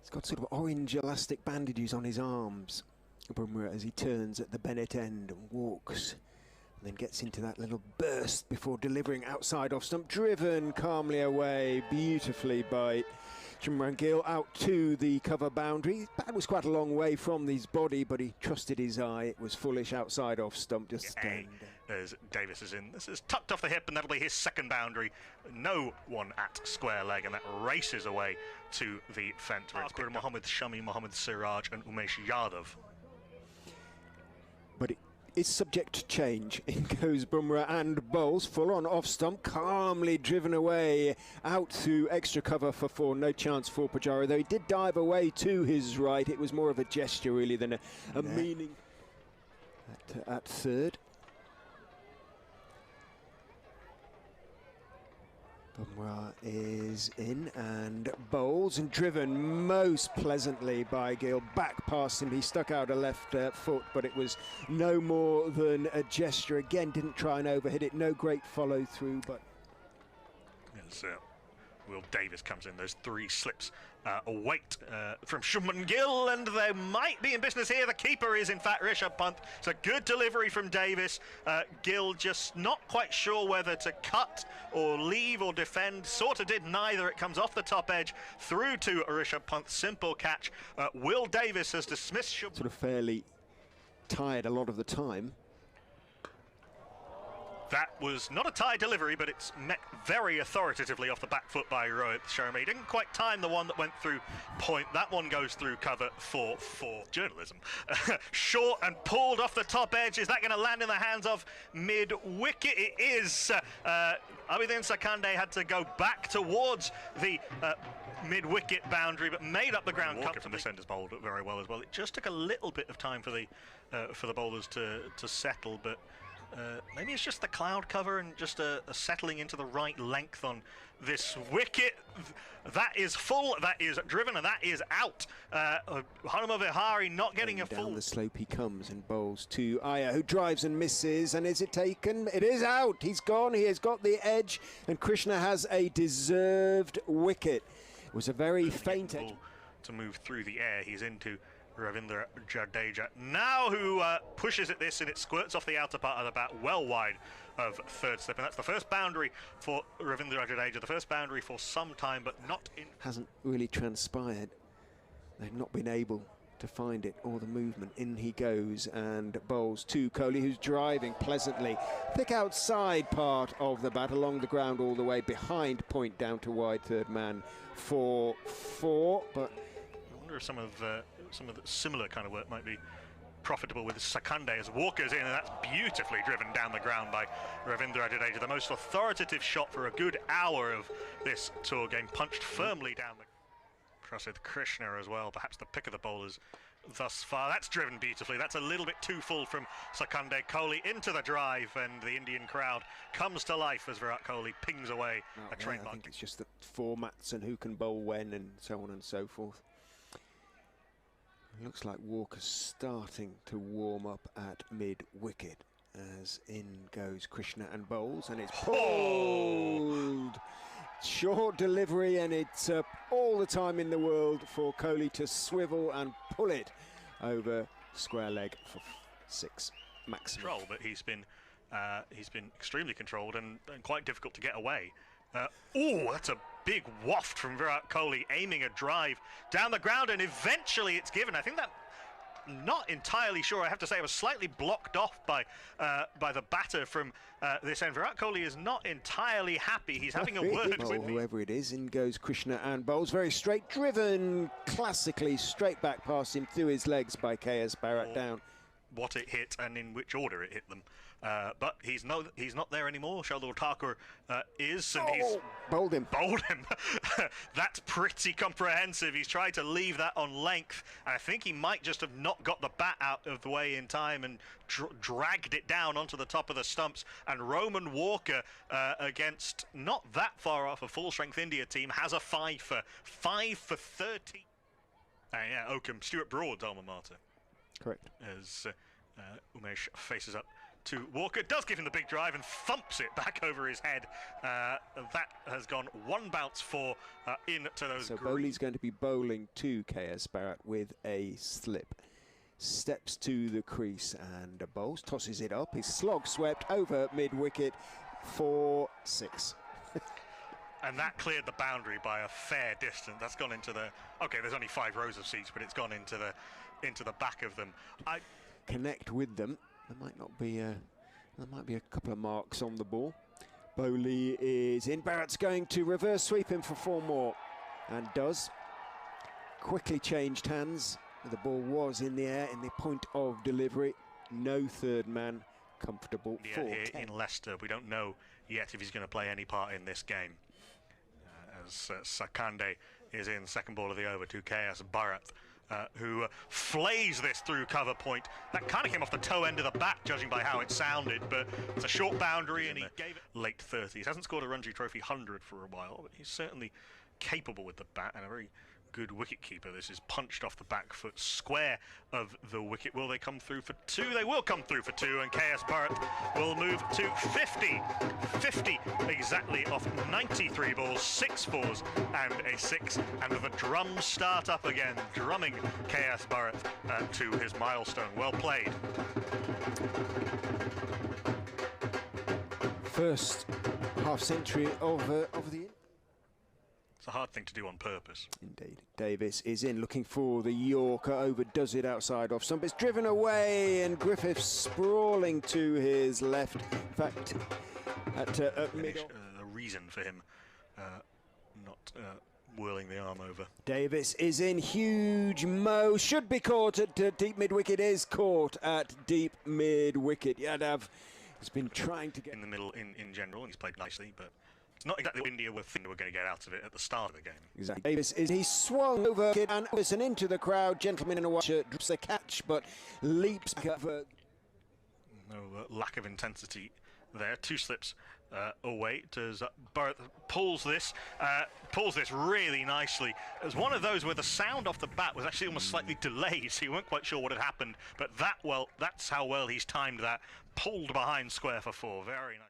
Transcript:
He's got sort of orange elastic bandages on his arms, Brummer, as he turns at the Bennett end and walks. And then gets into that little burst before delivering outside off stump, driven calmly away beautifully by Jimran Gill out to the cover boundary. His bat was quite a long way from his body, but he trusted his eye. It was foolish outside off stump, just staying there. As Davis is in, this is tucked off the hip, and that'll be his second boundary. No one at square leg, and that races away to the fence where it's Mohammed Shami, Mohammed Siraj, and Umesh Yadav. But it is subject to change. In goes Bumrah and bowls, full on off stump, calmly driven away out to extra cover for four. No chance for Pujara, though he did dive away to his right. It was more of a gesture really than a meaning at third. Bumrah is in and bowls and driven most pleasantly by Gill. Back past him, he stuck out a left foot, but it was no more than a gesture. Again, didn't try and overhit it. No great follow through, but yes, Will Davis comes in. Those three slips await from Shuman Gill, and they might be in business here. The keeper is, in fact, Rishabh Pant. It's a good delivery from Davis. Gill just not quite sure whether to cut or leave or defend. Sort of did neither. It comes off the top edge through to Rishabh Pant. Simple catch. Will Davis has dismissed Shuman. Sort of fairly tired a lot of the time. That was not a tie delivery, but it's met very authoritatively off the back foot by Rohit Sharma. He didn't quite time the one that went through point. That one goes through cover for journalism. Short and pulled off the top edge. Is that going to land in the hands of mid-wicket? It is. Abhidin Sakande had to go back towards the mid-wicket boundary, but made up the ground. Walker from this end has bowled very well as well. It just took a little bit of time for the bowlers to settle, but maybe it's just the cloud cover and just a settling into the right length on this wicket. That is full, that is driven, and that is out. Hanuma Vihari not getting a full. Down the slope he comes and bowls to Iyer, who drives and misses. And is it taken? It is out. He's gone. He has got the edge, and Krishna has a deserved wicket. It was a very faint edge to move through the air. He's into Ravindra Jadeja now, who pushes at this, and it squirts off the outer part of the bat well wide of third slip, and that's the first boundary for Ravindra Jadeja, the first boundary for some time, but not in. Hasn't really transpired. They've not been able to find it or the movement. In he goes and bowls to Kohli, who's driving pleasantly. Thick outside part of the bat along the ground all the way behind point down to wide third man for four, but I wonder if some of the similar kind of work might be profitable with Sakande as Walker's in, and that's beautifully driven down the ground by Ravindra Jadeja. The most authoritative shot for a good hour of this tour game, punched firmly down the Prasidh Krishna as well, perhaps the pick of the bowlers thus far. That's driven beautifully. That's a little bit too full from Sakande. Kohli into the drive, and the Indian crowd comes to life as Virat Kohli pings away a train line. I think it's just the formats and who can bowl when and so on and so forth. It looks like Walker's starting to warm up at mid-wicket as in goes Krishna and bowls, and it's pulled. Short delivery, and it's all the time in the world for Kohli to swivel and pull it over square leg for six maximum. Control, but he's been extremely controlled and quite difficult to get away. Oh, that's a big waft from Virat Kohli, aiming a drive down the ground, and eventually it's given. I think that, not entirely sure, I have to say, it was slightly blocked off by the batter from this end. Virat Kohli is not entirely happy. He's having a word with whoever it is. In goes Krishna and bowls very straight, driven classically straight back past him through his legs by KS Bharat down. What it hit and in which order it hit them, but he's not there anymore. Shardul Thakur is, and he's bowled him. That's pretty comprehensive. He's tried to leave that on length, and I think he might just have not got the bat out of the way in time and dragged it down onto the top of the stumps. And Roman Walker, against not that far off a full-strength India team, has a 5 for 30. Oakham, Stuart Broad's alma mater. Correct. As Umesh faces up to Walker. Does give him the big drive and thumps it back over his head. That has gone one bounce for into those. So Bowley's going to be bowling to KS Barrett with a slip. Steps to the crease and bowls, tosses it up. His slog swept over mid-wicket for 6. And that cleared the boundary by a fair distance. That's gone into the. Okay, there's only 5 rows of seats, but it's gone into the back of them. Connect with them. There might not be there might be a couple of marks on the ball. Bowley is in. Barrett's going to reverse sweep him for 4 more, and does. Quickly changed hands. The ball was in the air in the point of delivery. No third man. Comfortable for here in Leicester. We don't know yet if he's going to play any part in this game. As Sakande is in second ball of the over to KS Barrett, who flays this through cover point. That kind of came off the toe end of the bat, judging by how it sounded, but it's a short boundary, and he gave it late 30s. Hasn't scored a Ranji Trophy 100 for a while, but he's certainly capable with the bat and a very good wicket keeper. This is punched off the back foot square of the wicket. Will they come through for 2? They will come through for 2, and KS Barrett will move to 50 exactly off 93 balls, 6 fours and a 6, and the drums start up again, drumming KS Barrett to his milestone. Well played. First half century of the. It's a hard thing to do on purpose. Indeed. Davis is in, looking for the Yorker, overdoes it outside off stump. It's driven away, and Griffiths sprawling to his left. In fact, at mid. A reason for him not whirling the arm over. Davis is in, huge mo, should be caught at deep mid-wicket, is caught at deep mid-wicket. Yadav has been trying to get in the middle in general, and he's played nicely, but it's not exactly what India were thinking we're going to get out of it at the start of the game. Exactly. Davis is, he swung over and into the crowd. Gentleman in a white shirt drops the catch, but leaps over. No lack of intensity there. 2 slips away. Barrett pulls this really nicely. It was one of those where the sound off the bat was actually almost slightly delayed, so you weren't quite sure what had happened. But that's how well he's timed that. Pulled behind square for 4. Very nice.